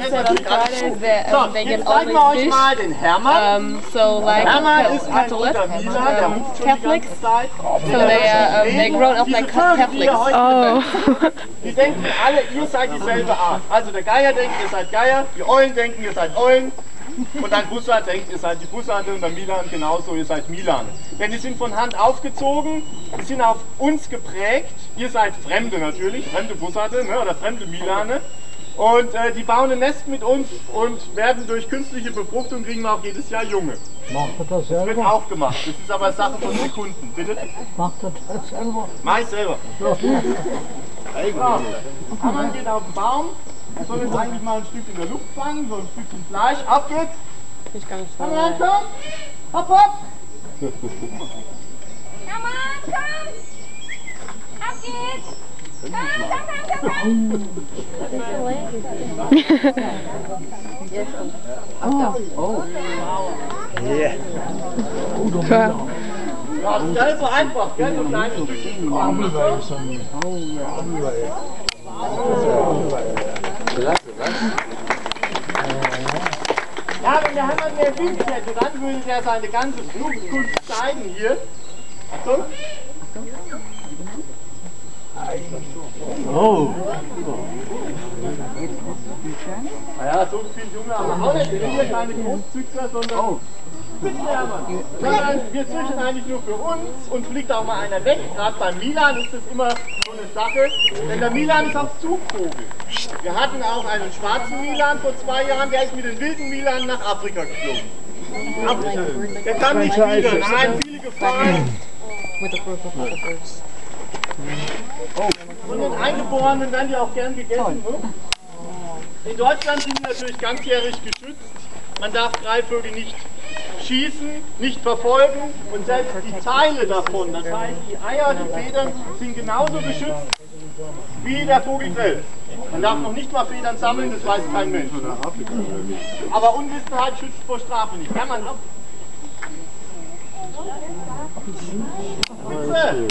So, jetzt zeigen wir euch mal den Hermann. Hermann ist ein guter Milan, der ruft schon die ganze Zeit. They grown up like Catholics. Oh. Die denken alle, ihr seid dieselbe Art. Also der Geier denkt, ihr seid Geier, die Eulen denken, ihr seid Eulen. Und ein Bussard denkt, ihr seid die Bussarde und der Milan genauso, ihr seid Milan. Denn die sind von Hand aufgezogen, die sind auf uns geprägt. Ihr seid Fremde natürlich, fremde Bussarde, ne, oder fremde Milane. Und die bauen ein Nest mit uns und werden durch künstliche Befruchtung, kriegen wir auch jedes Jahr Junge. Macht er das selber? Das wird auch gemacht, das ist aber Sache von Sekunden. Bitte? Macht er das selber? Mach ich selber. So. Hermann geht auf den Baum. Er soll jetzt eigentlich mal ein Stück in der Luft fangen, so ein Stückchen Fleisch. Auf geht's! Ich kann nicht Hermann, komm! Hopp, hopp! Hermann, komm! Auf geht's! Komm! Oh. Yeah. Ja, das ist gar nicht so einfach, gell? So kleine Stückchen. Ja, wenn der Hermann mehr Wind hätte, dann würde der seine ganze Fluchtkunst zeigen hier. Achtung! Oh! Naja, so viel Junge haben wir auch nicht. Wir sind ja keine Großzüchter, sondern... Bitte, Hermann! Sondern wir züchten eigentlich nur für uns und fliegt auch mal einer weg. Gerade beim Milan ist das immer so eine Sache, denn der Milan ist auch Zugvogel. Wir hatten auch einen schwarzen Milan vor 2 Jahren, der ist mit den wilden Milan nach Afrika geflogen. Der kann nicht wieder, nein, viele Gefahren. Von den Eingeborenen werden die auch gern gegessen. In Deutschland sind die natürlich ganzjährig geschützt. Man darf Greifvögel nicht schießen, nicht verfolgen und selbst die Teile davon, das heißt die Eier, die Federn, sind genauso geschützt wie der Vogel selbst. Man darf noch nicht mal Federn sammeln, das weiß kein Mensch. Aber Unwissenheit schützt vor Strafe nicht. Kann man ab. Bitte.